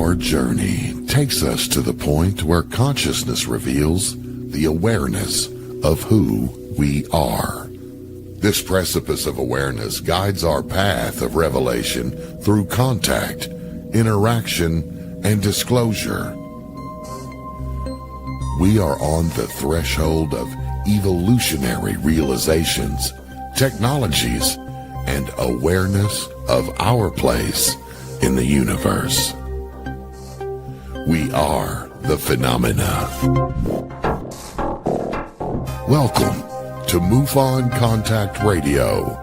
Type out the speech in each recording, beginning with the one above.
Our journey takes us to the point where consciousness reveals the awareness of who we are. This precipice of awareness guides our path of revelation through contact, interaction, and disclosure. We are on the threshold of evolutionary realizations, technologies, and awareness of our place in the universe. We are the phenomena. Welcome to MUFON Contact Radio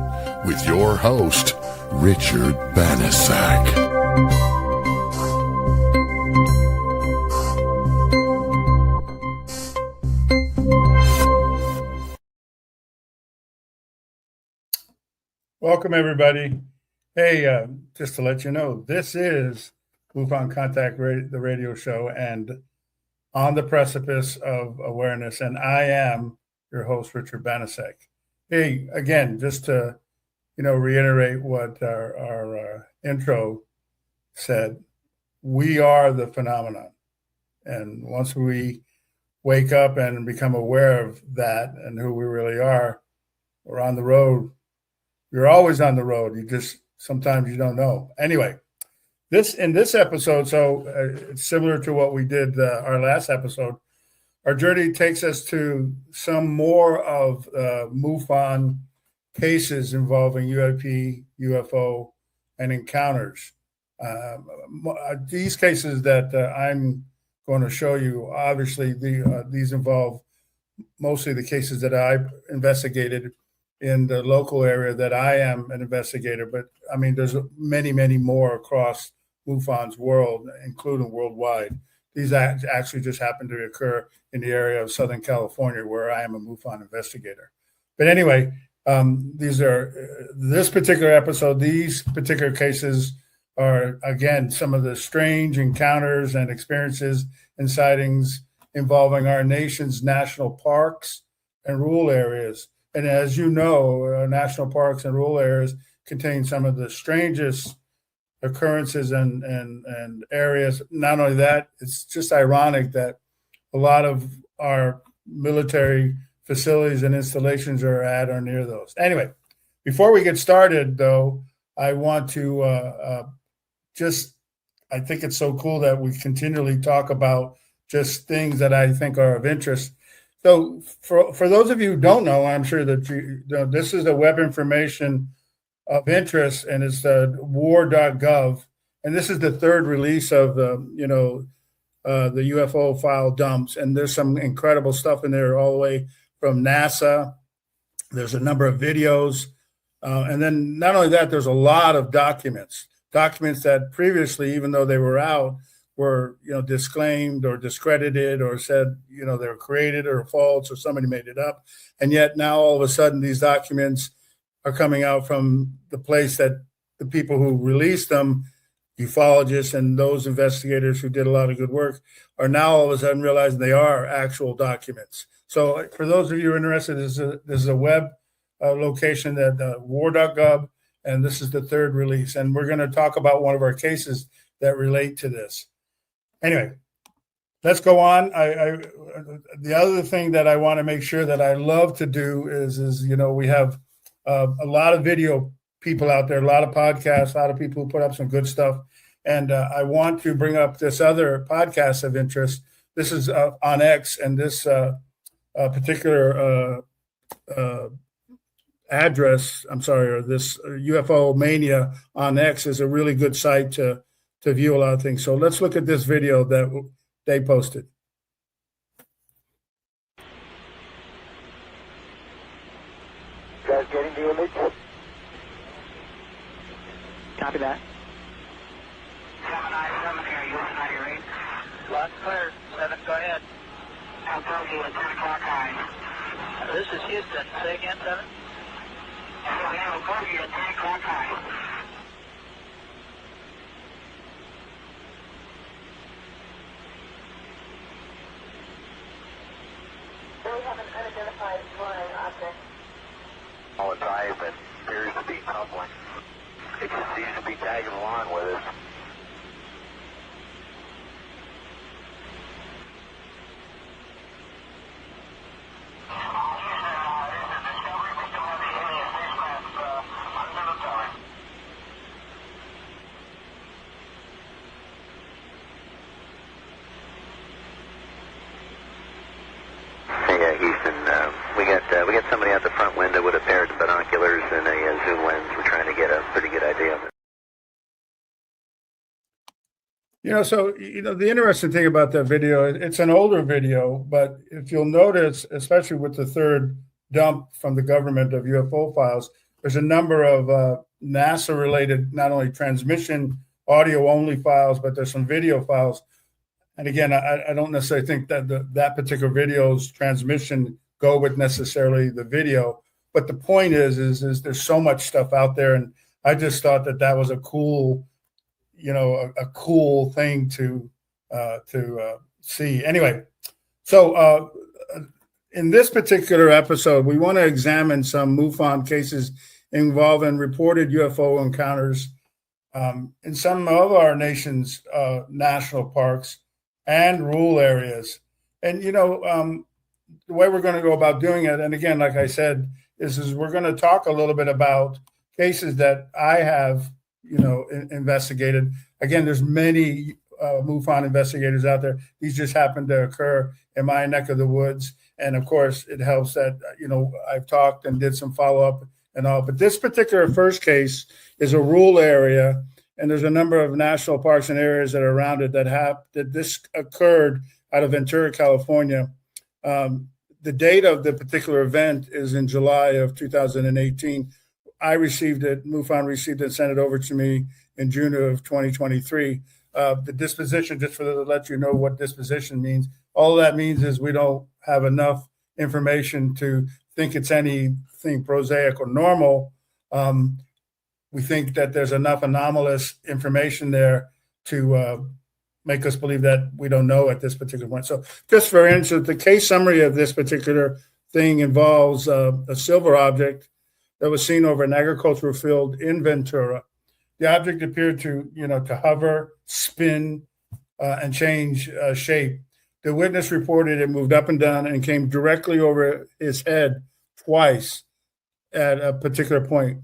with your host, Richard Banasak. Welcome, everybody. Hey, just to let you know, this is MUFON Contact the radio show and on the precipice of awareness, and I am your host, Richard Banasak. Hey, again, just to reiterate what our intro said, we are the phenomenon, and once we wake up and become aware of that and who we really are, we're on the road. You're always on the road. You just sometimes you don't know. Anyway, in this episode, so it's similar to what we did our last episode. Our journey takes us to some more of MUFON cases involving UFO, and encounters. These cases that I'm going to show you, obviously, these involve mostly the cases that I've investigated in the local area that I am an investigator. But I mean, there's many, many more across MUFON's world, including worldwide. These actually just happen to occur in the area of Southern California, where I am a MUFON investigator. But anyway, these particular cases are, again, some of the strange encounters and experiences and sightings involving our nation's national parks and rural areas. And as you know, national parks and rural areas contain some of the strangest occurrences and areas. Not only that, it's just ironic that a lot of our military facilities and installations are at or near those. Anyway, before we get started, though, I want to I think it's so cool that we continually talk about just things that I think are of interest. So for those of you who don't know, I'm sure that this is the web information of interest, and it's war.gov. And this is the third release of the UFO file dumps. And there's some incredible stuff in there all the way from NASA. There's a number of videos. And then not only that, there's a lot of documents that previously, even though they were out, were disclaimed or discredited or said they were created or false or somebody made it up. And yet now all of a sudden these documents are coming out from the place that the people who released them, ufologists and those investigators who did a lot of good work, are now all of a sudden realizing they are actual documents. So for those of you who are interested, this is a web location that war.gov, and this is the third release. And we're going to talk about one of our cases that relate to this. Anyway, let's go on. The other thing that I want to make sure that I love to do is we have a lot of video people out there, a lot of podcasts, a lot of people who put up some good stuff. And I want to bring up this other podcast of interest. This is on X, and this particular address, or this UFO Mania on X is a really good site to view a lot of things. So let's look at this video that they posted. You guys getting the image? Copy that. 797 here, Yosemite 8. Lots clear. 7, go ahead. I'll tell you at 10 o'clock high. This is Houston. Say again, 7. We have a curfew at 10 o'clock high. We have an unidentified flying object. All the time, but appears to be tumbling. It just seems to be tagging along with us. somebody out the front window with a pair of binoculars and a zoom lens. We're trying to get a pretty good idea of it. The interesting thing about that video, it's an older video, but if you'll notice, especially with the third dump from the government of UFO files, there's a number of NASA-related, not only transmission audio-only files, but there's some video files. And again, I don't necessarily think that that particular video's transmission go with necessarily the video, but the point is there's so much stuff out there, and I just thought that was a cool a cool thing to see. Anyway, so in this particular episode, we want to examine some MUFON cases involving reported UFO encounters in some of our nation's national parks and rural areas. And, the way we're going to go about doing it, and again, like I said, is we're going to talk a little bit about cases that I have investigated. Again, there's many MUFON investigators out there. These just happen to occur in my neck of the woods. And of course, it helps that, I've talked and did some follow-up and all. But this particular first case is a rural area, and there's a number of national parks and areas that are around it that this occurred out of Ventura, California. The date of the particular event is in July of 2018. I received it, MUFON received it, and sent it over to me in June of 2023. The disposition, just to let you know what disposition means, all that means is we don't have enough information to think it's anything prosaic or normal. We think that there's enough anomalous information there to make us believe that we don't know at this particular point. So just for instance, the case summary of this particular thing involves a silver object that was seen over an agricultural field in Ventura. The object appeared to hover, spin, and change shape. The witness reported it moved up and down and came directly over his head twice at a particular point.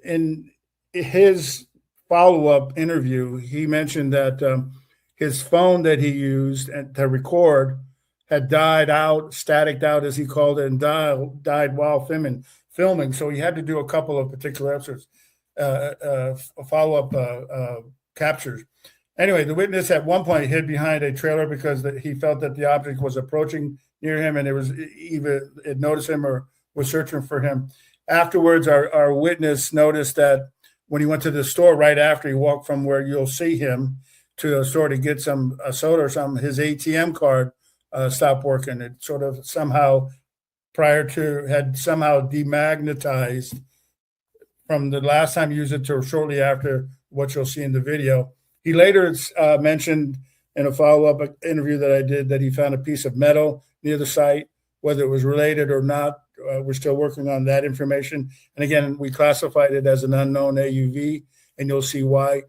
In his follow-up interview, he mentioned that his phone that he used to record had died out, staticked out, as he called it, and died while filming. So he had to do a couple of particular episodes, follow-up captures. Anyway, the witness at one point hid behind a trailer because he felt that the object was approaching near him, and it noticed him or was searching for him. Afterwards, our witness noticed that when he went to the store right after he walked from where you'll see him to a store to get some soda or something, his ATM card stopped working. It sort of somehow had somehow demagnetized from the last time he used it to shortly after what you'll see in the video. He later mentioned in a follow-up interview that I did that he found a piece of metal near the site. Whether it was related or not, we're still working on that information. And again, we classified it as an unknown AUV, and you'll see why.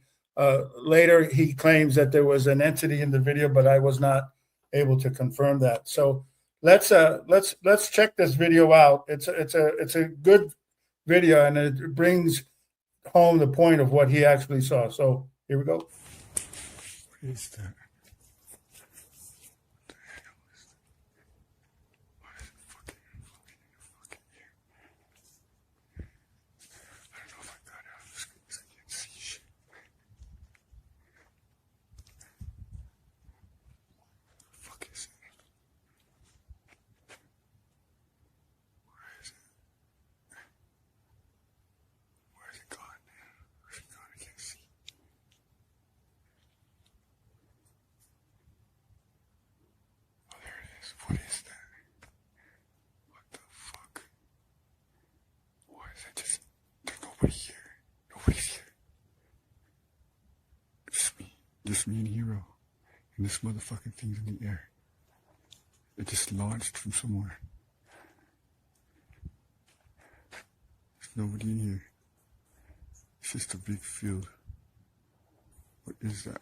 Later, he claims that there was an entity in the video, but I was not able to confirm that. So let's check this video out. It's a good video, and it brings home the point of what he actually saw. So here we go. What is that? What is that? What the fuck? Why is that just... There's nobody here. Nobody's here. Just me and Hero. And this motherfucking thing's in the air. It just launched from somewhere. There's nobody in here. It's just a big field. What is that?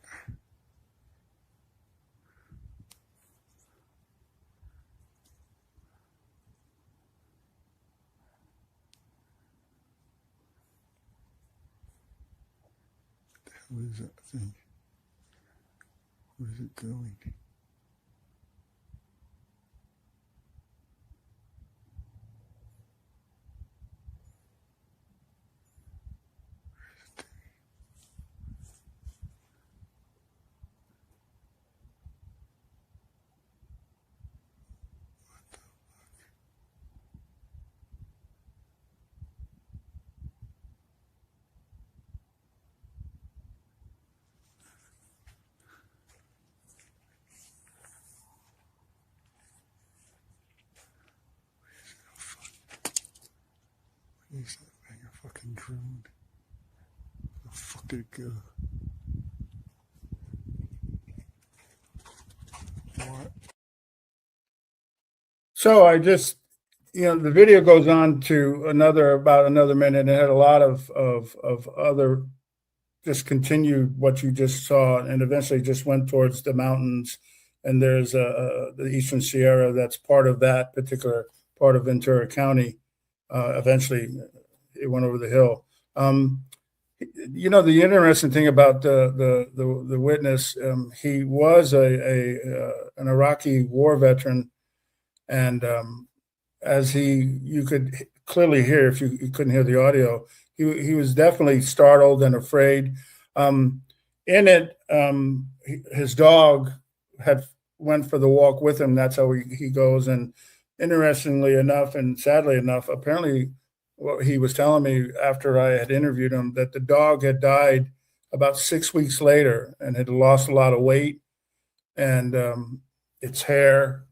What is that thing? Where is it going? fucking drone. Where the fuck did it go? What? So I just, the video goes on to about another minute, and it had a lot of other, just continued what you just saw, and eventually just went towards the mountains. And there's the Eastern Sierra that's part of that particular part of Ventura County. Eventually, it went over the hill. The interesting thing about the witness, he was an Iraqi war veteran, and as you could clearly hear, if you couldn't hear the audio, he was definitely startled and afraid. In it, his dog went for the walk with him. That's how he goes. And interestingly enough, and sadly enough, apparently what he was telling me after I had interviewed him, that the dog had died about 6 weeks later and had lost a lot of weight, and its hair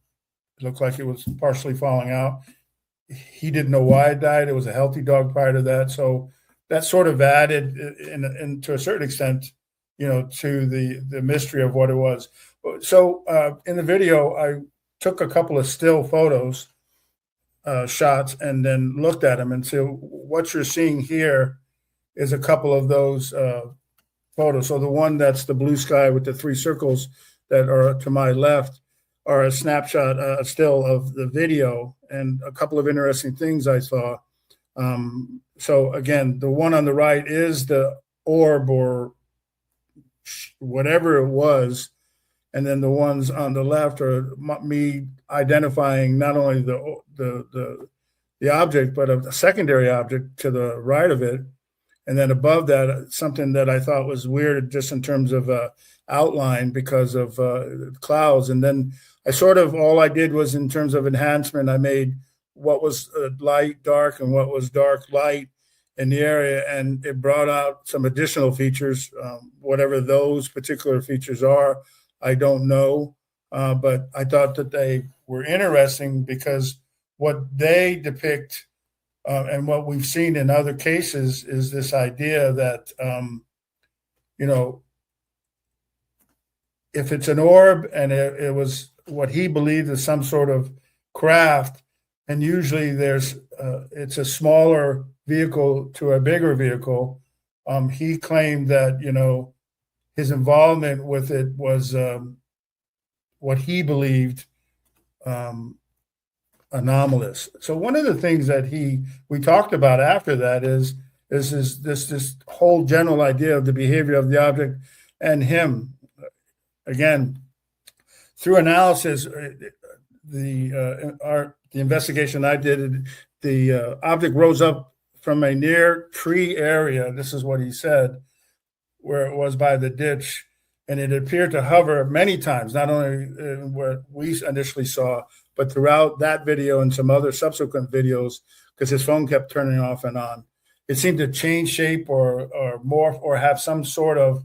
looked like it was partially falling out. He didn't know why it died. It was a healthy dog prior to that. So that sort of added, in to a certain extent, to the mystery of what it was. So in the video, I took a couple of still photos, shots, and then looked at them. And so what you're seeing here is a couple of those photos. So the one that's the blue sky with the three circles that are to my left are a snapshot, still of the video, and a couple of interesting things I saw. So again, the one on the right is the orb or whatever it was, and then the ones on the left are me identifying not only the object, but a secondary object to the right of it, and then above that, something that I thought was weird, just in terms of outline because of clouds. And then all I did was, in terms of enhancement, I made what was light, dark, and what was dark, light in the area, and it brought out some additional features. Whatever those particular features are, I don't know, but I thought that they were interesting because what they depict and what we've seen in other cases is this idea that, if it's an orb and it was what he believed is some sort of craft, and usually it's a smaller vehicle to a bigger vehicle. He claimed that, his involvement with it was what he believed anomalous. So one of the things that we talked about after that is this whole general idea of the behavior of the object and him. Again, through analysis, the investigation I did, the object rose up from a near tree area. This is what he said, where it was by the ditch, and it appeared to hover many times, not only where we initially saw, but throughout that video and some other subsequent videos, because his phone kept turning off and on. It seemed to change shape or morph or have some sort of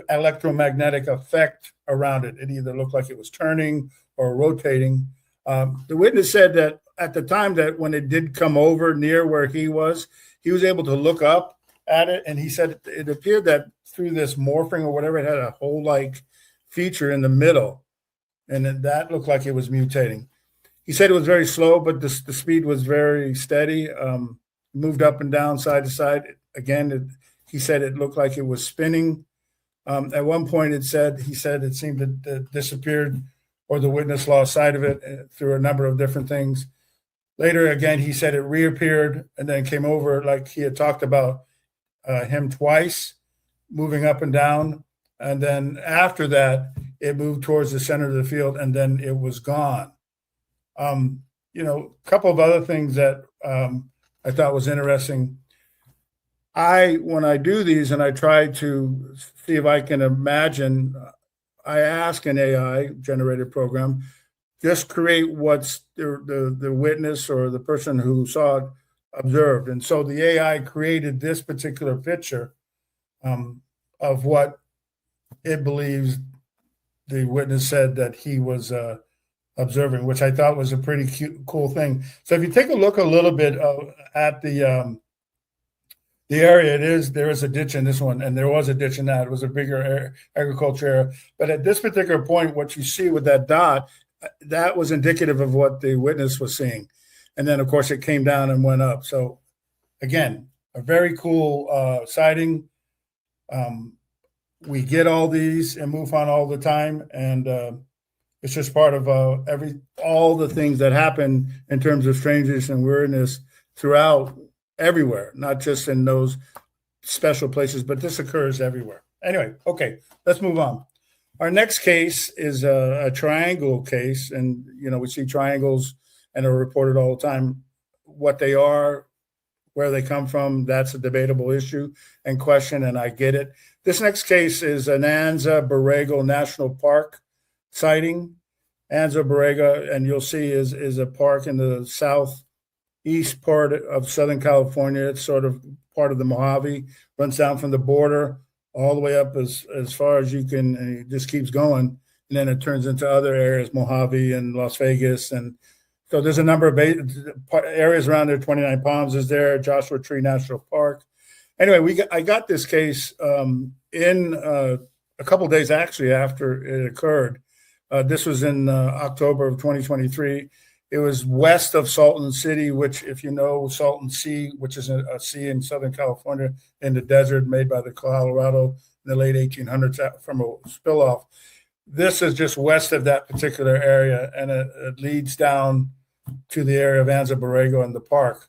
electromagnetic effect around it. It either looked like it was turning or rotating. The witness said that at the time that when it did come over near where he was able to look up at it, and he said it appeared that through this morphing or whatever, it had a hole-like feature in the middle, and that looked like it was mutating. He said it was very slow, but the speed was very steady, moved up and down, side to side. Again, he said it looked like it was spinning. At one point, he said it seemed to disappeared, or the witness lost sight of it through a number of different things. Later, again, he said it reappeared and then came over, like he had talked about him twice, moving up and down. And then after that, it moved towards the center of the field, and then it was gone. A couple of other things that I thought was interesting. When I do these and I try to see if I can imagine, I ask an AI generated program, just create what's the witness or the person who saw it observed. And so the AI created this particular picture of what it believes the witness said that he was observing, which I thought was a pretty cool thing. So if you take a look a little bit at the the area there is a ditch in this one, and there was a ditch in that. It was a bigger agriculture area. But at this particular point, what you see with that dot, that was indicative of what the witness was seeing. And then, of course, it came down and went up. So, again, a very cool sighting. We get all these in MUFON all the time, and it's just part of all the things that happen in terms of strangeness and weirdness throughout everywhere, not just in those special places, but this occurs everywhere. Anyway, okay, let's move on. Our next case is a triangle case, and we see triangles and are reported all the time. What they are, where they come from, that's a debatable issue and question, and I get it. This next case is an Anza-Borrego National Park sighting. Anza-Borrego, and you'll see, is a park in the southeast part of Southern California. It's sort of part of the Mojave, runs down from the border all the way up as far as you can, and it just keeps going. And then it turns into other areas, Mojave and Las Vegas. And so there's a number of areas around there. 29 Palms is there, Joshua Tree National Park. Anyway, I got this case in a couple of days actually after it occurred. This was in October of 2023. It was west of Salton City, which, if you know, Salton Sea, which is a sea in Southern California in the desert made by the Colorado in the late 1800s from a spill-off. This is just west of that particular area, and it leads down to the area of Anza-Borrego and the park.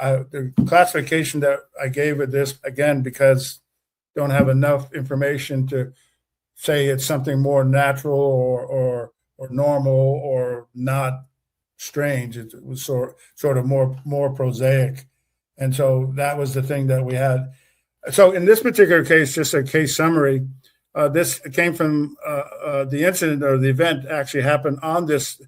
The classification that I gave it this, again, because don't have enough information to say it's something more natural or normal or not strange. It was sort of more prosaic. And so that was the thing that we had. So in this particular case, just a case summary, this came from the incident, or the event actually happened on this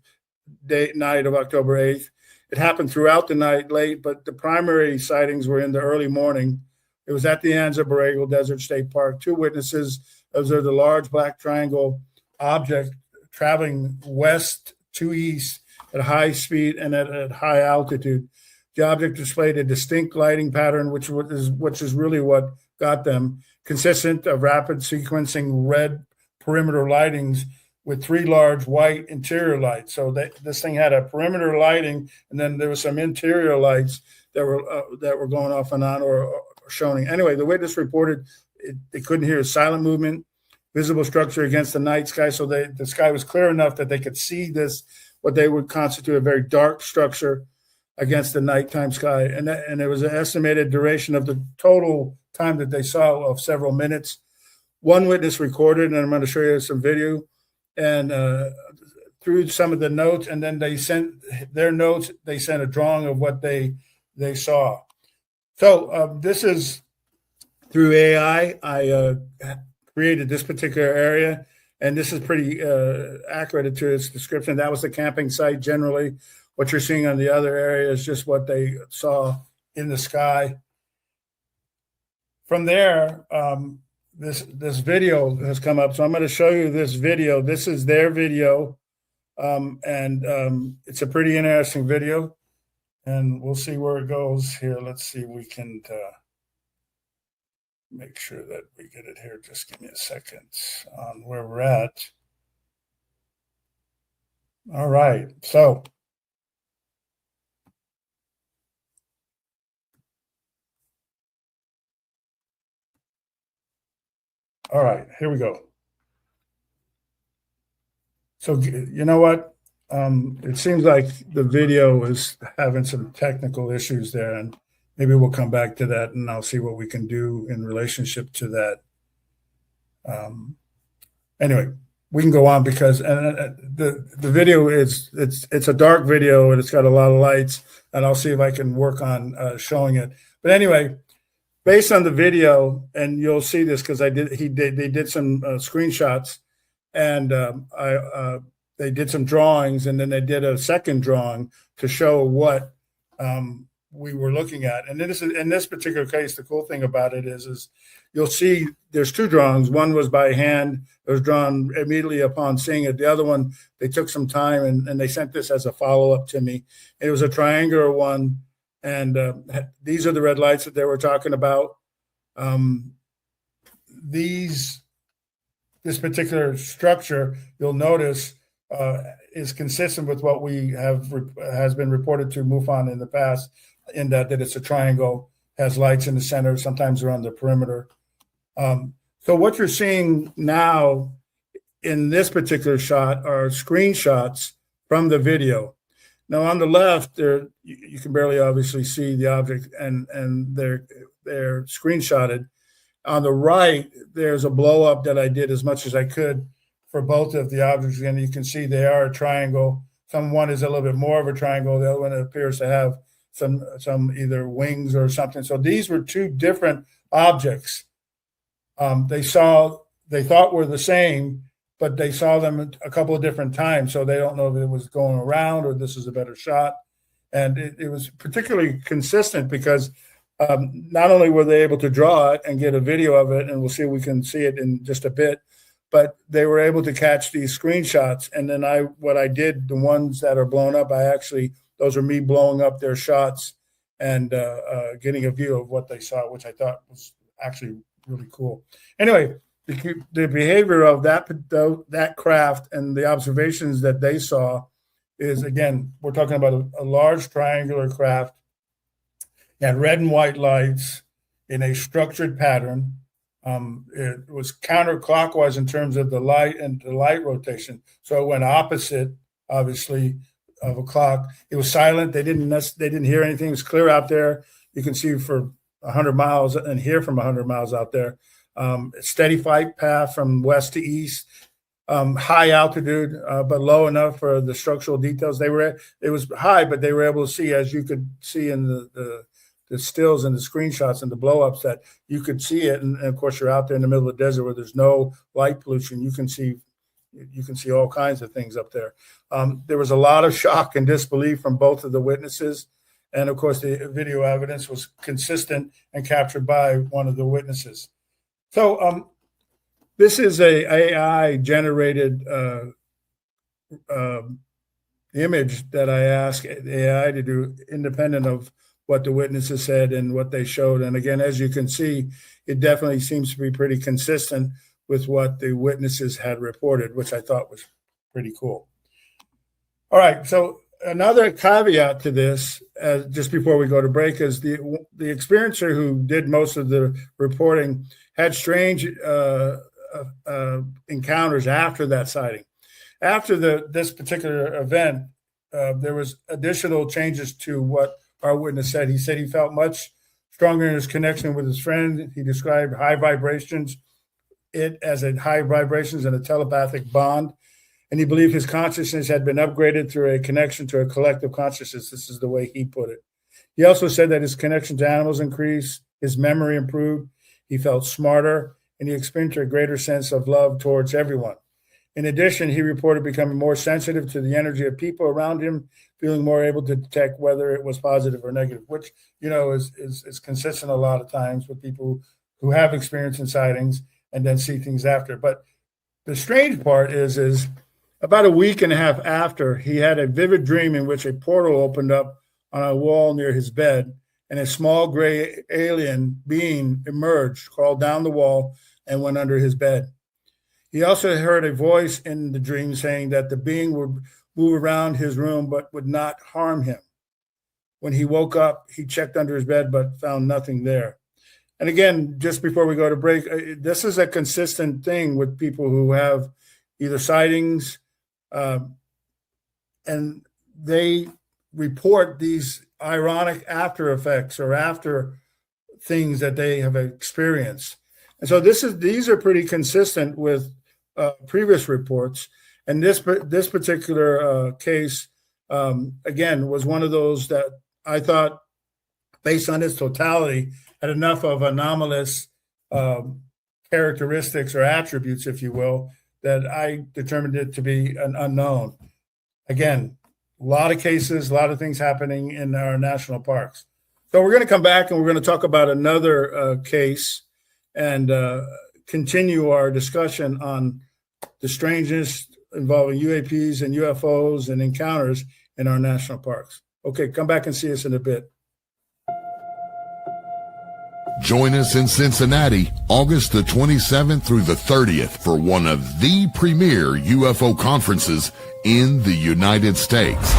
night of October 8th. It happened throughout the night late, but the primary sightings were in the early morning. It was at the Anza-Borrego Desert State Park. Two witnesses observed a large black triangle object traveling west to east at high speed and at high altitude. The object displayed a distinct lighting pattern, which is really what got them, consistent of rapid sequencing red perimeter lightings with three large white interior lights. So this thing had a perimeter lighting, and then there was some interior lights that were going off and on or showing. Anyway, the witness reported they couldn't hear a silent movement, visible structure against the night sky. So the sky was clear enough that they could see this, what they would constitute a very dark structure against the nighttime sky. And it was an estimated duration of the total time that they saw of several minutes. One witness recorded, and I'm going to show you some video, and through some of the notes, and then they sent their notes, they sent a drawing of what they saw. So this is through AI. I created this particular area, and this is pretty accurate to its description. That was the camping site generally. What you're seeing on the other area is just what they saw in the sky. From there, this video has come up. So I'm going to show you this video. This is their video, and it's a pretty interesting video. And we'll see where it goes here. Let's see if we can make sure that we get it here. Just give me a second on where we're at. All right. So all right, here we go. So you know what? It seems like the video is having some technical issues there, and maybe we'll come back to that, and I'll see what we can do in relationship to that. Anyway, we can go on because the video it's a dark video and it's got a lot of lights, and I'll see if I can work on showing it. But anyway, based on the video, and you'll see this because they did some screenshots, and they did some drawings, and then they did a second drawing to show what we were looking at. And in this particular case, the cool thing about it is you'll see there's two drawings. One was by hand. It was drawn immediately upon seeing it. The other one, they took some time, and they sent this as a follow-up to me. It was a triangular one, And these are the red lights that they were talking about. This particular structure, you'll notice, is consistent with what we has been reported to MUFON in the past, in that it's a triangle, has lights in the center, sometimes around the perimeter. So what you're seeing now in this particular shot are screenshots from the video. Now on the left, there you can barely obviously see the object, and they're screenshotted. On the right, there's a blow up that I did as much as I could for both of the objects, and you can see they are a triangle. One is a little bit more of a triangle. The other one appears to have some either wings or something. So these were two different objects. They thought were the same, but they saw them a couple of different times. So they don't know if it was going around or this is a better shot. And it was particularly consistent because not only were they able to draw it and get a video of it, and we'll see if we can see it in just a bit, but they were able to catch these screenshots. And then what I did, the ones that are blown up, those are me blowing up their shots and getting a view of what they saw, which I thought was actually really cool. Anyway, the behavior of that craft and the observations that they saw is, again, we're talking about a large triangular craft. It had red and white lights in a structured pattern. It was counterclockwise in terms of the light and the light rotation. So it went opposite, obviously, of a clock. It was silent. They didn't hear anything. It was clear out there. You can see for 100 miles and hear from 100 miles out there. Steady flight path from west to east. High altitude, but low enough for the structural details. It was high, but they were able to see, as you could see in the stills and the screenshots and the blow-ups, that you could see it. And of course, you're out there in the middle of the desert where there's no light pollution. You can see all kinds of things up there. There was a lot of shock and disbelief from both of the witnesses. And of course, the video evidence was consistent and captured by one of the witnesses. So this is a AI-generated image that I asked AI to do, independent of what the witnesses said and what they showed. And again, as you can see, it definitely seems to be pretty consistent with what the witnesses had reported, which I thought was pretty cool. All right, so another caveat to this, just before we go to break, is the experiencer who did most of the reporting had strange encounters after that sighting. After this particular event, there was additional changes to what our witness said. He said he felt much stronger in his connection with his friend. He described high vibrations, and a telepathic bond. And he believed his consciousness had been upgraded through a connection to a collective consciousness. This is the way he put it. He also said that his connection to animals increased, his memory improved, he felt smarter, and he experienced a greater sense of love towards everyone. In addition, he reported becoming more sensitive to the energy of people around him, feeling more able to detect whether it was positive or negative, which, is consistent a lot of times with people who have experience in sightings and then see things after. But the strange part is about a week and a half after, he had a vivid dream in which a portal opened up on a wall near his bed, and a small gray alien being emerged, crawled down the wall, and went under his bed. He also heard a voice in the dream saying that the being would move around his room but would not harm him. When he woke up, he checked under his bed but found nothing there. And again, just before we go to break, this is a consistent thing with people who have either sightings, and they report these ironic after effects or after things that they have experienced. And so these are pretty consistent with previous reports. And this particular case, again, was one of those that I thought, based on its totality, had enough of anomalous characteristics or attributes, if you will, that I determined it to be an unknown. Again, a lot of cases, a lot of things happening in our national parks. So we're going to come back and we're going to talk about another case and continue our discussion on the strangeness involving UAPs and UFOs and encounters in our national parks. Okay, come back and see us in a bit. Join us in Cincinnati, August the 27th through the 30th for one of the premier UFO conferences in the United States.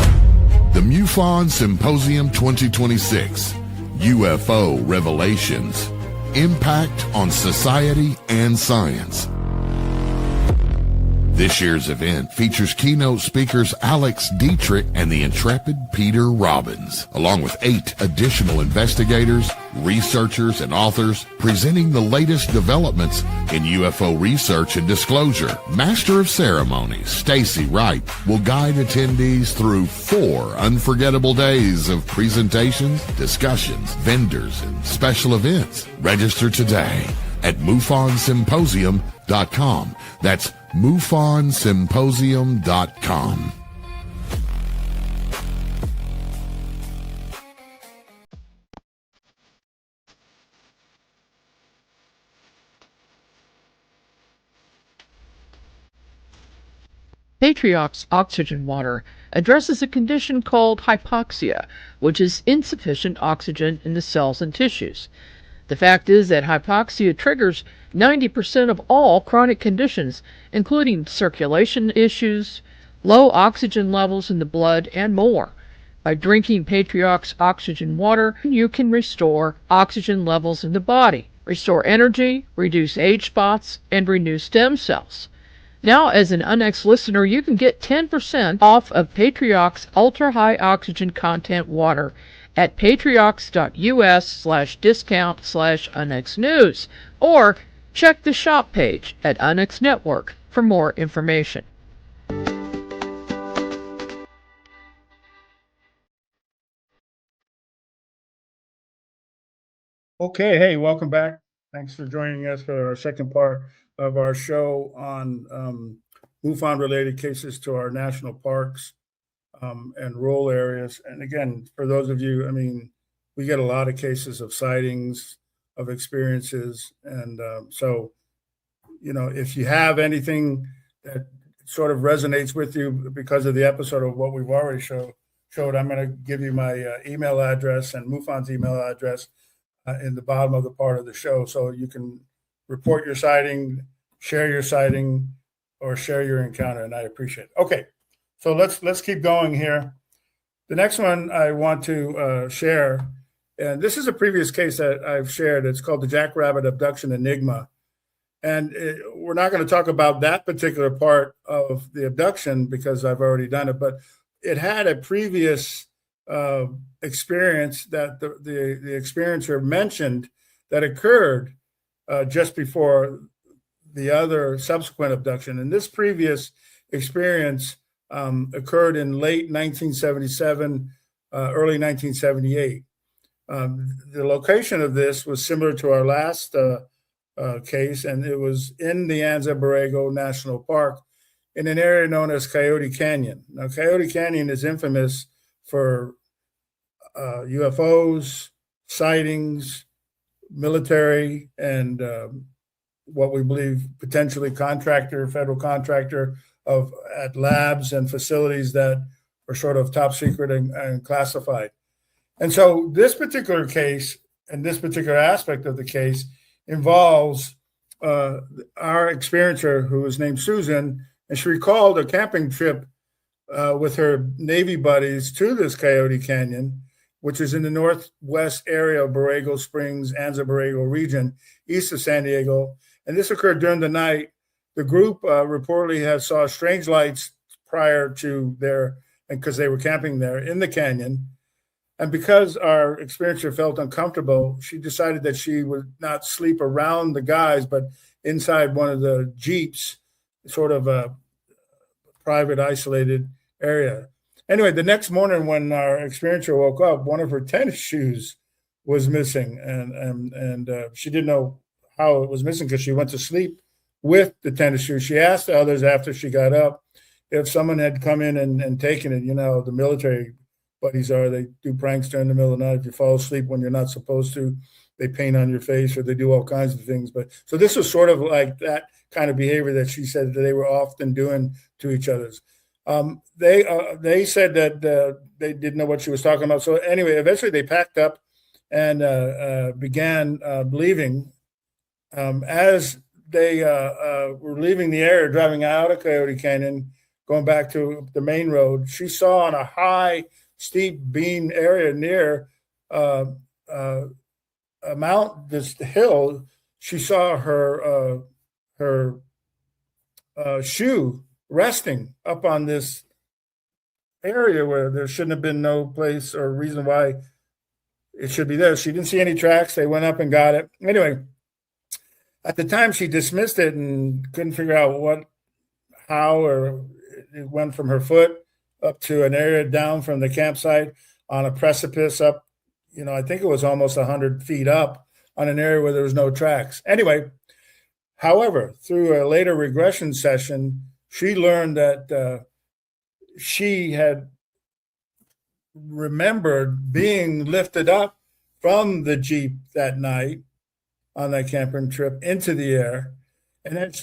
The MUFON Symposium 2026, UFO Revelations, Impact on Society and Science. This year's event features keynote speakers Alex Dietrich and the intrepid Peter Robbins, along with 8 additional investigators, researchers, and authors presenting the latest developments in UFO research and disclosure. Master of Ceremonies Stacy Wright will guide attendees through 4 unforgettable days of presentations, discussions, vendors, and special events. Register today at MUFONSymposium.com. That's MUFONSymposium.com. Patriarch's oxygen water addresses a condition called hypoxia, which is insufficient oxygen in the cells and tissues. The fact is that hypoxia triggers 90% of all chronic conditions, including circulation issues, low oxygen levels in the blood, and more. By drinking Patriarch's oxygen water, you can restore oxygen levels in the body, restore energy, reduce age spots, and renew stem cells. Now, as an UNX listener, you can get 10% off of Patriarch's ultra-high oxygen content water at patriarchs.us/discount/UNXnews, or check the shop page at UNX Network for more information. Okay, hey, welcome back. Thanks for joining us for our second part of our show on MUFON-related cases to our national parks and rural areas. And again, for those of you, I mean, we get a lot of cases of sightings, of experiences. And so, you know, if you have anything that sort of resonates with you because of the episode of what we've already showed, I'm going to give you my email address and MUFON's email address in the bottom of the part of the show, so you can report your sighting, share your sighting, or share your encounter, and I appreciate it. Okay, so let's keep going here. The next one I want to share, and this is a previous case that I've shared. It's called the Jackrabbit Abduction Enigma, and we're not going to talk about that particular part of the abduction because I've already done it, but it had a previous experience that the experiencer mentioned that occurred just before the other subsequent abduction. And this previous experience occurred in late 1977, early 1978. The location of this was similar to our last case, and it was in the Anza-Borrego National Park in an area known as Coyote Canyon. Now, Coyote Canyon is infamous for UFOs, sightings, military, and what we believe potentially federal contractor at labs and facilities that are sort of top secret and classified. And so this particular case and this particular aspect of the case involves our experiencer, who was named Susan, and she recalled a camping trip with her Navy buddies to this Coyote Canyon, which is in the northwest area of Borrego Springs, Anza-Borrego region, east of San Diego. And this occurred during the night. The group reportedly saw strange lights prior to and because they were camping there in the canyon. And because our experiencer felt uncomfortable, she decided that she would not sleep around the guys, but inside one of the Jeeps, sort of a private, isolated area. Anyway, the next morning when our experiencer woke up, one of her tennis shoes was missing, and she didn't know how it was missing because she went to sleep with the tennis shoes. She asked the others after she got up if someone had come in and taken it. You know, the military buddies they do pranks during the middle of the night. If you fall asleep when you're not supposed to, they paint on your face or they do all kinds of things. But so this was sort of like that kind of behavior that she said that they were often doing to each other's. They said that they didn't know what she was talking about. So anyway, eventually they packed up and began leaving. As they were leaving the area, driving out of Coyote Canyon, going back to the main road, she saw on a high, steep beam area near a mount, this hill, she saw her shoe resting up on this area where there shouldn't have been no place or reason why it should be there. She didn't see any tracks. They went up and got it. Anyway, at the time she dismissed it and couldn't figure out how, or it went from her foot up to an area down from the campsite on a precipice up, I think it was almost 100 feet up on an area where there was no tracks. Anyway, however, through a later regression session, she learned that she had remembered being lifted up from the Jeep that night on that camping trip into the air. And as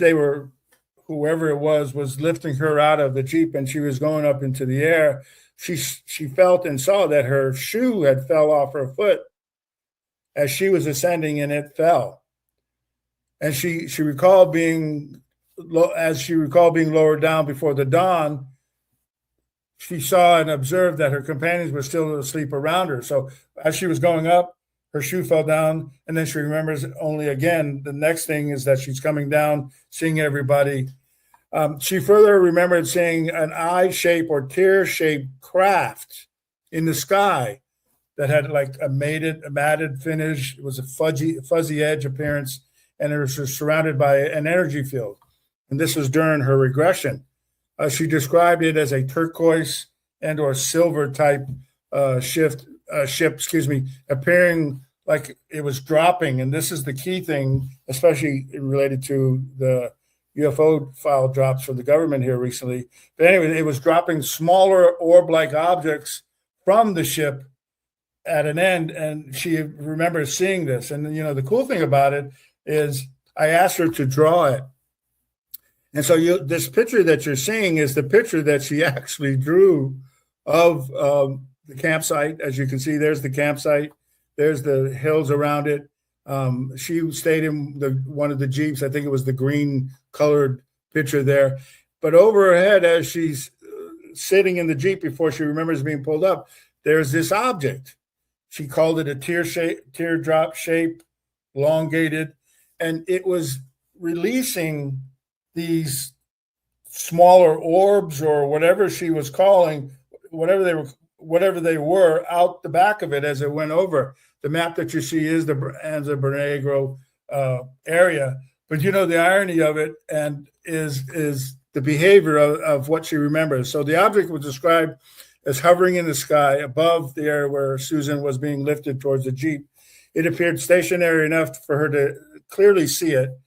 whoever it was lifting her out of the Jeep and she was going up into the air, she felt and saw that her shoe had fell off her foot as she was ascending, and it fell. And she recalled being lowered down before the dawn. She saw and observed that her companions were still asleep around her. So as she was going up, her shoe fell down, and then she remembers only again. The next thing is that she's coming down, seeing everybody. She further remembered seeing an eye-shaped or tear-shaped craft in the sky that had like a matted finish. It was a fuzzy edge appearance, and it was surrounded by an energy field. And this was during her regression. She described it as a turquoise and or silver type ship, appearing like it was dropping. And this is the key thing, especially related to the UFO file drops for the government here recently. But anyway, it was dropping smaller orb-like objects from the ship at an end, and she remembers seeing this. And the cool thing about it is I asked her to draw it. And so this picture that you're seeing is the picture that she actually drew of the campsite. As you can see, there's the campsite. There's the hills around it. She stayed in one of the Jeeps. I think it was the green colored picture there. But over her head, as she's sitting in the Jeep before she remembers being pulled up, there's this object. She called it a teardrop shape, elongated, and it was releasing these smaller orbs or whatever she was calling, whatever they were, out the back of it as it went over. The map that you see is the Anza-Borrego area, but the irony of it and is the behavior of what she remembers. So the object was described as hovering in the sky above the area where Susan was being lifted towards the Jeep. It appeared stationary enough for her to clearly see it,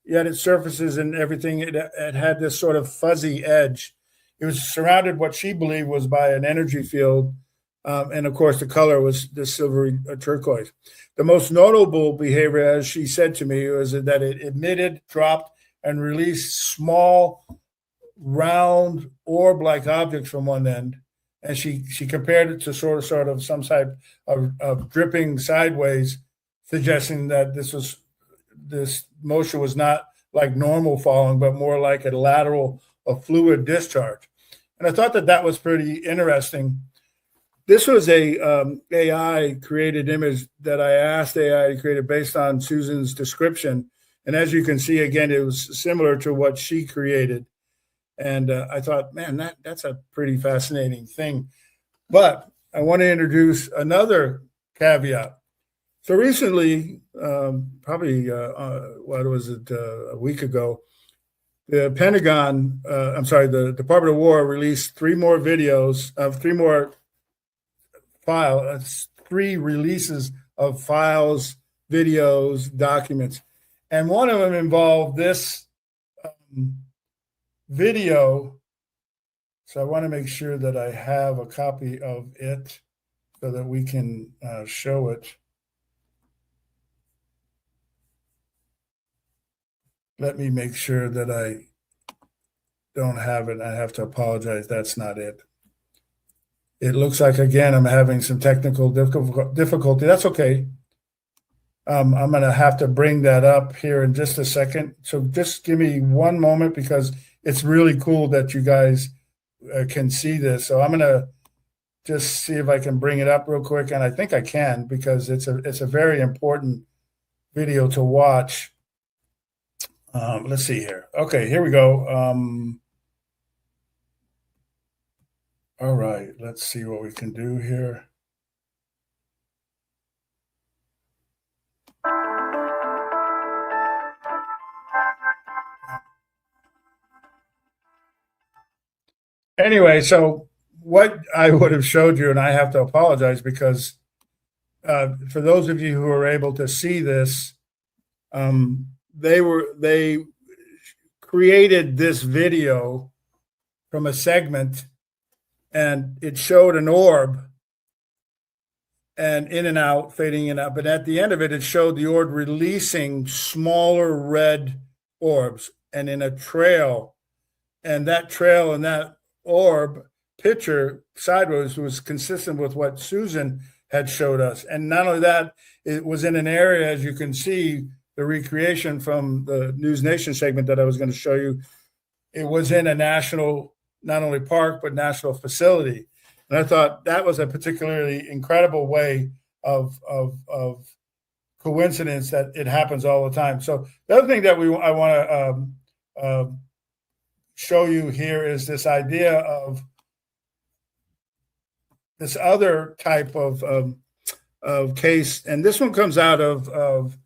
yet its surfaces and everything, it had this sort of fuzzy edge. It was surrounded what she believed was by an energy field, and of course the color was the silvery turquoise. The most notable behavior, as she said to me, was that it emitted, dropped, and released small, round, orb-like objects from one end. And she compared it to sort of some type of dripping sideways, suggesting that this motion was not like normal falling, but more like a fluid discharge. And I thought that was pretty interesting. This was a AI created image that I asked AI to create it based on Susan's description. And as you can see, again, it was similar to what she created. And I thought, man, that's a pretty fascinating thing. But I want to introduce another caveat. So recently, probably, what was it, a week ago, the Department of War released three releases of files, videos, documents. And one of them involved this video. So I want to make sure that I have a copy of it so that we can show it. Let me make sure that I don't have it. I have to apologize. That's not it. It looks like, again, I'm having some technical difficulty. That's okay. I'm going to have to bring that up here in just a second. So just give me one moment, because it's really cool that you guys can see this. So I'm going to just see if I can bring it up real quick. And I think I can, because it's a very important video to watch. Let's see here. Okay, here we go. All right, let's see what we can do here. Anyway, so what I would have showed you, and I have to apologize, because for those of you who are able to see this, they created this video from a segment, and it showed an orb and in and out, fading in and out. But at the end of it, it showed the orb releasing smaller red orbs and in a trail. And that trail and that orb picture sideways was consistent with what Susan had showed us. And not only that, it was in an area, as you can see, the recreation from the News Nation segment that I was going to show you. It was in a national, not only park, but national facility. And I thought that was a particularly incredible way of coincidence that it happens all the time. So the other thing that I want to show you here is this idea of this other type of case, and this one comes out of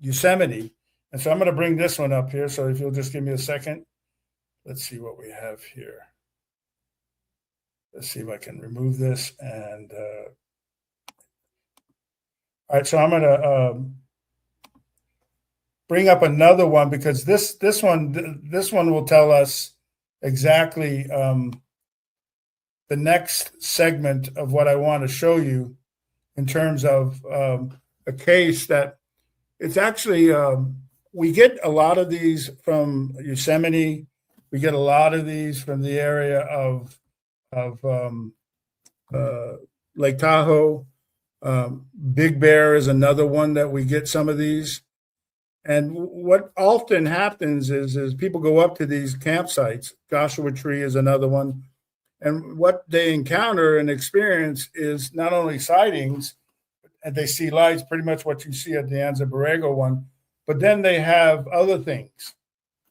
Yosemite. And so I'm going to bring this one up here. So if you'll just give me a second, let's see what we have here. Let's see if I can remove this. And all right, so I'm going to bring up another one, because this one will tell us exactly the next segment of what I want to show you in terms of a case that it's actually, we get a lot of these from Yosemite. We get a lot of these from the area of Lake Tahoe. Big Bear is another one that we get some of these. And what often happens is people go up to these campsites. Joshua Tree is another one. And what they encounter and experience is not only sightings, and they see lights, pretty much what you see at the Anza-Borrego one, but then they have other things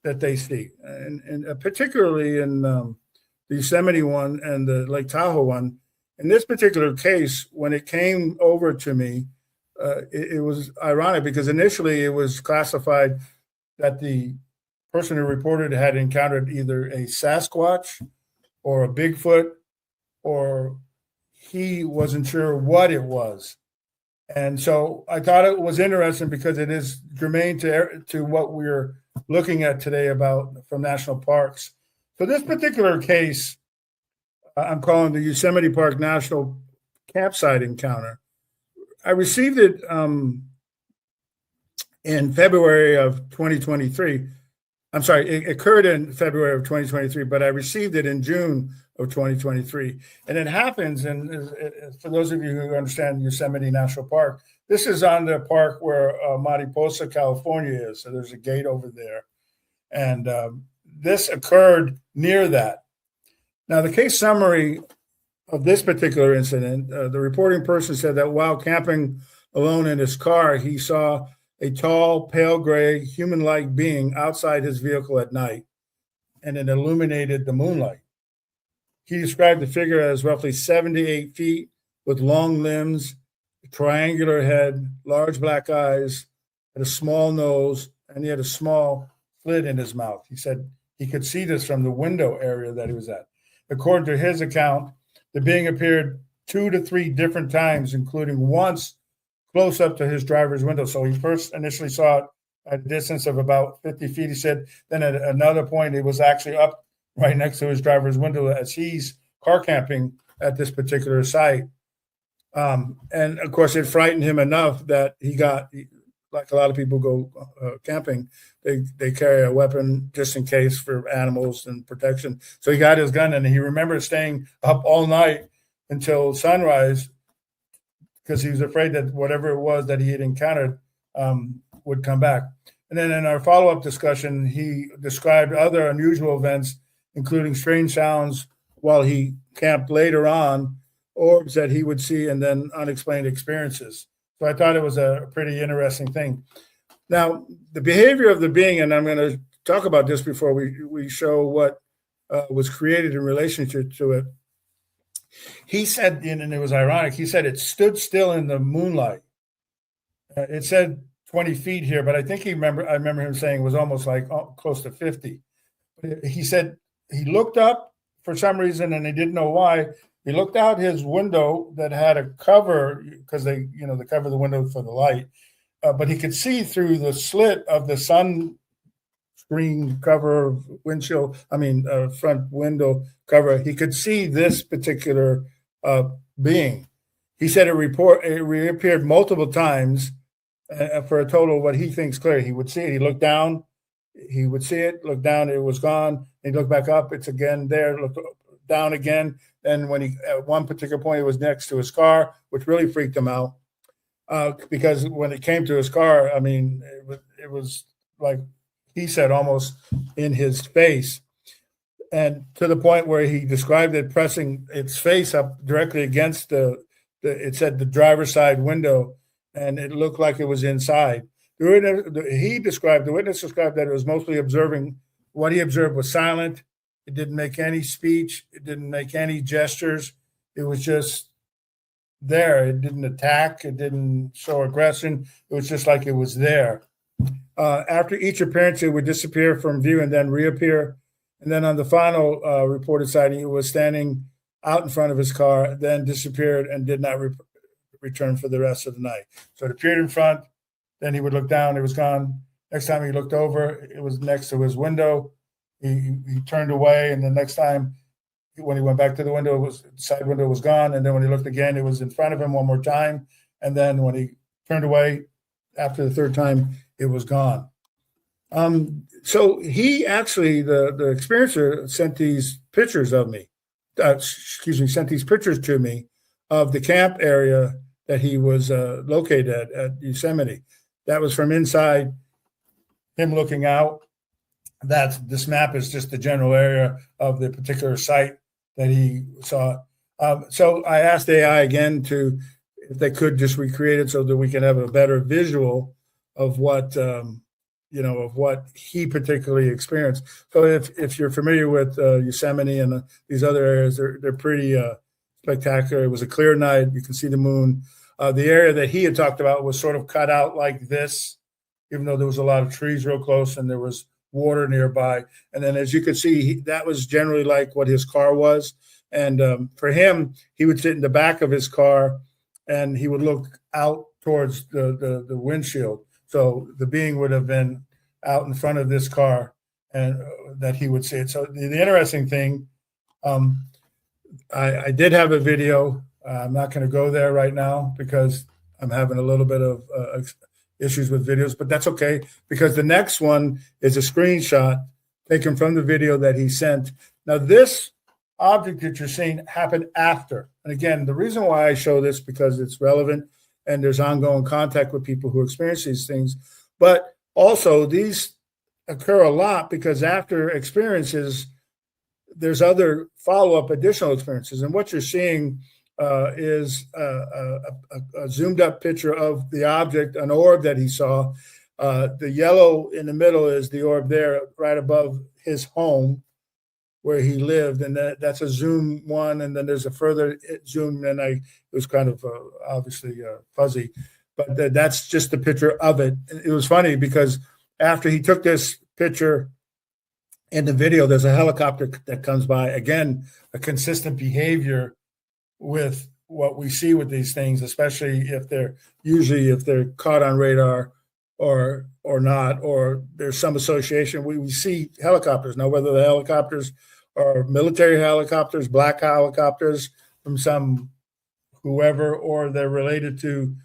that they see. And particularly in the Yosemite one and the Lake Tahoe one, in this particular case, when it came over to me, it was ironic, because initially it was classified that the person who reported had encountered either a Sasquatch or a Bigfoot, or he wasn't sure what it was. And so I thought it was interesting, because it is germane to what we're looking at today about from national parks. So this particular case, I'm calling the Yosemite Park National Campsite Encounter. I received it in February of 2023. I'm sorry, it occurred in February of 2023, but I received it in June of 2023. And it happens, and for those of you who understand Yosemite National Park, this is on the park where Mariposa, California is. So there's a gate over there. And this occurred near that. Now, the case summary of this particular incident, the reporting person said that while camping alone in his car, he saw a tall, pale gray, human-like being outside his vehicle at night, and it illuminated the moonlight. He described the figure as roughly 7 to 8 feet, with long limbs, a triangular head, large black eyes, and a small nose, and he had a small slit in his mouth. He said he could see this from the window area that he was at. According to his account, the being appeared 2 to 3 different times, including once close up to his driver's window. So he first initially saw it at a distance of about 50 feet, he said. Then at another point, it was actually up right next to his driver's window as he's car camping at this particular site. And of course, it frightened him enough that he got like a lot of people go camping, they carry a weapon just in case for animals and protection. So he got his gun and he remembered staying up all night until sunrise because he was afraid that whatever it was that he had encountered would come back. And then in our follow-up discussion, he described other unusual events, including strange sounds while he camped later on, orbs that he would see, and then unexplained experiences. So I thought it was a pretty interesting thing. Now, the behavior of the being, and I'm going to talk about this before we show what was created in relationship to it. He said, and it was ironic, he said it stood still in the moonlight. It said 20 feet here, but I think I remember him saying it was almost like close to 50. He said he looked up for some reason, and he didn't know why. He looked out his window that had a cover because they cover the window for the light, but he could see through the slit of the sun screen cover, front window cover. He could see this particular being. He said it reappeared multiple times for a total of what he thinks clear. He would see it. He looked down. He would see it. Look down. It was gone. He'd look back up. It's again there. Look down again. And when he, at one particular point, he was next to his car, which really freaked him out because when it came to his car, it was like he said, almost in his face. And to the point where he described it pressing its face up directly against it said the driver's side window, and it looked like it was inside. The witness described that it was mostly observing. What he observed was silent. It didn't make any speech. It didn't make any gestures. It was just there. It didn't attack. It didn't show aggression. It was just like it was there. After each appearance, it would disappear from view and then reappear. And then on the final reported sighting, it was standing out in front of his car, then disappeared and did not return for the rest of the night. So it appeared in front. Then he would look down. It was gone. Next time he looked over, it was next to his window. He turned away, and the next time when he went back to the window, the side window was gone. And then when he looked again, it was in front of him one more time. And then when he turned away after the third time, it was gone. So he actually, the experiencer, sent these pictures of me. Sent these pictures to me of the camp area that he was located at Yosemite. That was from inside, him looking out. This map is just the general area of the particular site that he saw. So I asked AI again if they could just recreate it so that we can have a better visual of what of what he particularly experienced. So if you're familiar with Yosemite and these other areas, they're pretty spectacular. It was a clear night. You can see the moon. The area that he had talked about was sort of cut out like this, even though there was a lot of trees real close and there was water nearby. And then as you could see, that was generally like what his car was. And for him, he would sit in the back of his car and he would look out towards the windshield. So the being would have been out in front of this car and that he would see it. So the interesting thing, I did have a video. I'm not going to go there right now because I'm having a little bit of issues with videos, but that's okay because the next one is a screenshot taken from the video that he sent. Now, this object that you're seeing happened after. And again, the reason why I show this because it's relevant and there's ongoing contact with people who experience these things. But also these occur a lot because after experiences, there's other follow-up additional experiences. And what you're seeing is a zoomed up picture of the object, an orb that he saw. The yellow in the middle is the orb there right above his home where he lived. And that's a zoom one. And then there's a further zoom. And it was kind of obviously fuzzy, but that's just the picture of it. It was funny because after he took this picture in the video, there's a helicopter that comes by. Again, a consistent behavior with what we see with these things, especially if they're caught on radar or not, or there's some association. We see helicopters. Now, whether the helicopters are military helicopters, black helicopters from some whoever, or they're related to,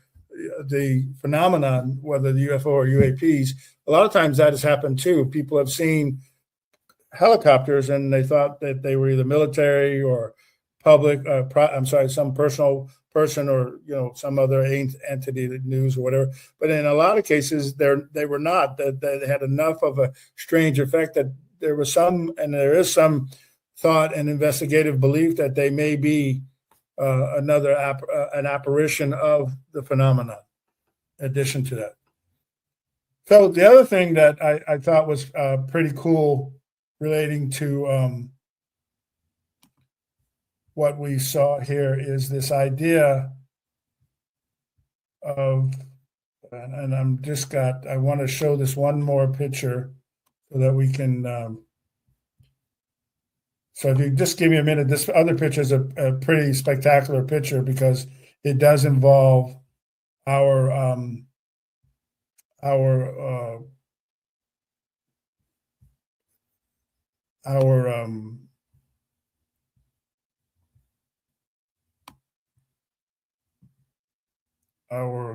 the phenomenon, whether the UFO or UAPs, a lot of times that has happened too. People have seen helicopters and they thought that they were either military or public, some personal person or, some other entity, news or whatever. But in a lot of cases, they were not, that they had enough of a strange effect that there is some thought and investigative belief that they may be an apparition of the phenomenon. In addition to that, so the other thing that I thought was pretty cool relating to what we saw here is this idea of, and I want to show this one more picture so that we can. So if you just give me a minute, this other picture is a pretty spectacular picture because it does involve our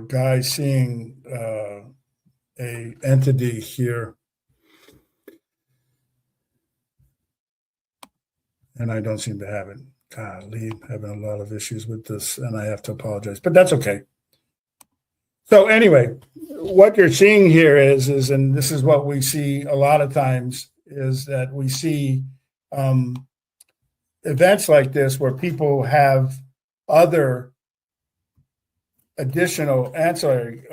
guy seeing a entity here. And I don't seem to have it. Golly, having a lot of issues with this, and I have to apologize, but that's okay. So anyway, what you're seeing here is, and this is what we see a lot of times, is that we see events like this where people have other additional ancillary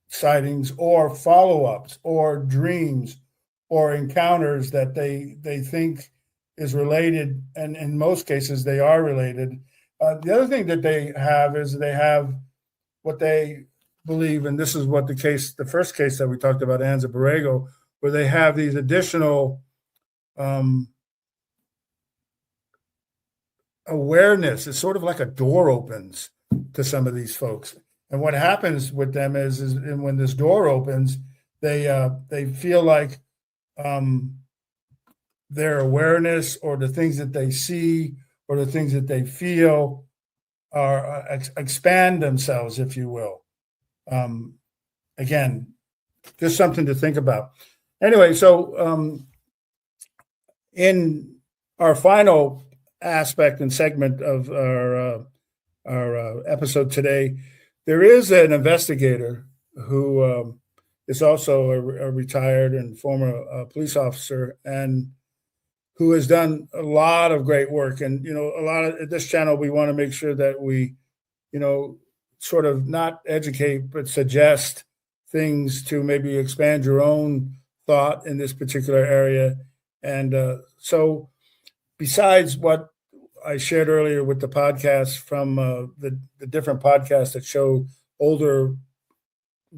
sightings or follow-ups or dreams or encounters that they think is related, and in most cases they are related. The other thing that they have is they have what they believe, and this is what the first case that we talked about, Anza-Borrego, where they have these additional awareness. It's sort of like a door opens to some of these folks, and what happens with them is when this door opens, they feel like their awareness or the things that they see or the things that they feel are expand themselves, if you will. Again, just something to think about. Anyway, so in our final aspect and segment of our episode today, there is an investigator who is also a retired and former police officer, and who has done a lot of great work. And, a lot of this channel, we want to make sure that we, sort of not educate, but suggest things to maybe expand your own thought in this particular area. And so besides what I shared earlier with the podcast from the different podcasts that show older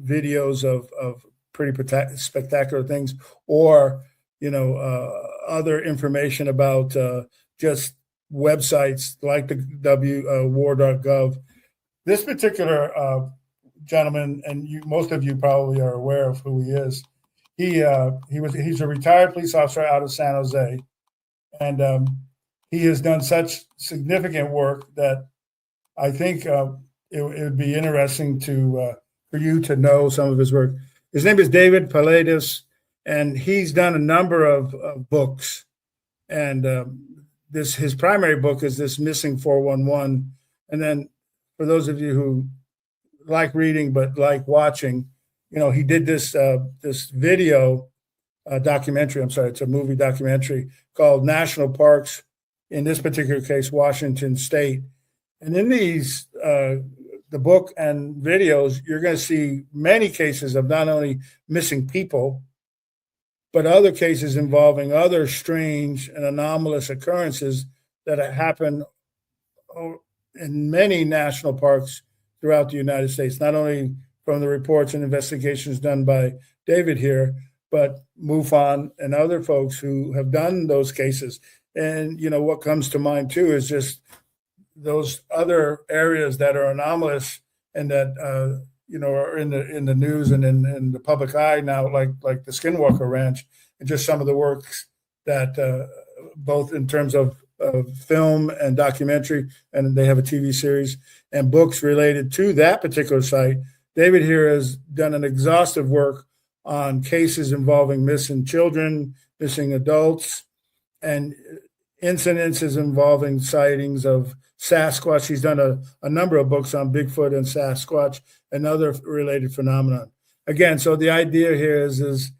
videos of pretty spectacular things, or other information about just websites like the war.gov. This particular gentleman, and most of you probably are aware of who he is. He's a retired police officer out of San Jose, and he has done such significant work that I think it would be interesting for you to know some of his work. His name is David Palladio, and he's done a number of books. And his primary book is this Missing 411. And then for those of you who like reading but like watching, he did this video documentary. I'm sorry, it's a movie documentary called National Parks, in this particular case, Washington State. And in these, the book and videos, you're going to see many cases of not only missing people, but other cases involving other strange and anomalous occurrences that happen in many national parks throughout the United States, not only from the reports and investigations done by David here, but MUFON and other folks who have done those cases. And, what comes to mind too is just those other areas that are anomalous and that, are in the news and in the public eye now, like the Skinwalker Ranch, and just some of the works that both in terms of film and documentary, and they have a TV series, and books related to that particular site. David here has done an exhaustive work on cases involving missing children, missing adults, and incidences involving sightings of Sasquatch. He's done a number of books on Bigfoot and Sasquatch and other related phenomena. Again, so the idea here is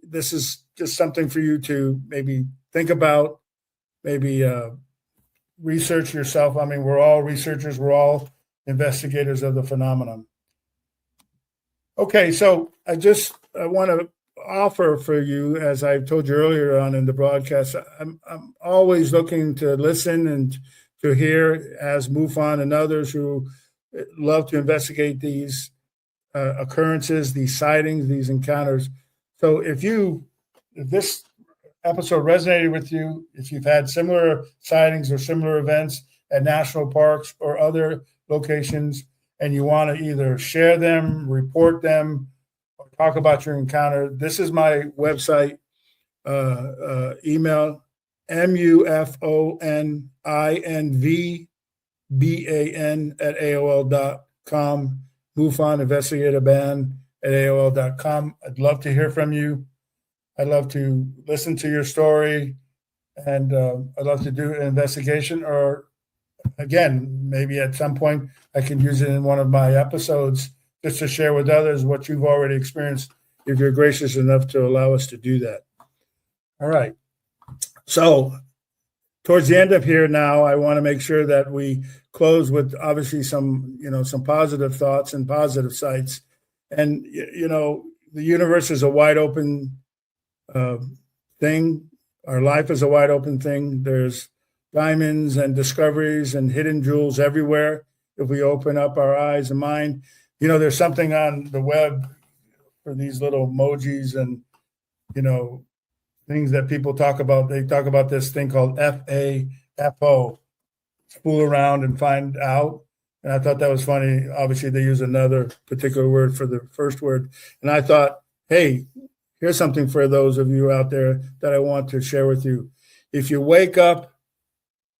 this is just something for you to maybe think about, maybe research yourself. I mean, we're all researchers, we're all investigators of the phenomenon. Okay, so I want to offer for you, as I told you earlier on in the broadcast, I'm always looking to listen and to hear, as Muon and others who love to investigate these occurrences, these sightings, these encounters. So if this episode resonated with you, if you've had similar sightings or similar events at national parks or other locations, and you want to either share them, report them, or talk about your encounter, this is my website, email, mufoninvban@aol.com, Muon Investigator Band at AOL.com. I'd love to hear from you. I'd love to listen to your story, and I'd love to do an investigation, or again, maybe at some point I can use it in one of my episodes just to share with others what you've already experienced, if you're gracious enough to allow us to do that. All right. So towards the end of here now, I want to make sure that we close with obviously some positive thoughts and positive sights. And, the universe is a wide open thing. Our life is a wide open thing. There's diamonds and discoveries and hidden jewels everywhere if we open up our eyes and mind. There's something on the web for these little emojis and, things that people talk about. They talk about this thing called FAFO, fool around and find out. And I thought that was funny. Obviously, they use another particular word for the first word. And I thought, hey, here's something for those of you out there that I want to share with you. If you wake up,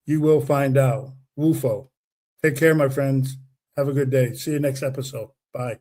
you will find out. WUFO. Take care, my friends. Have a good day. See you next episode. Bye.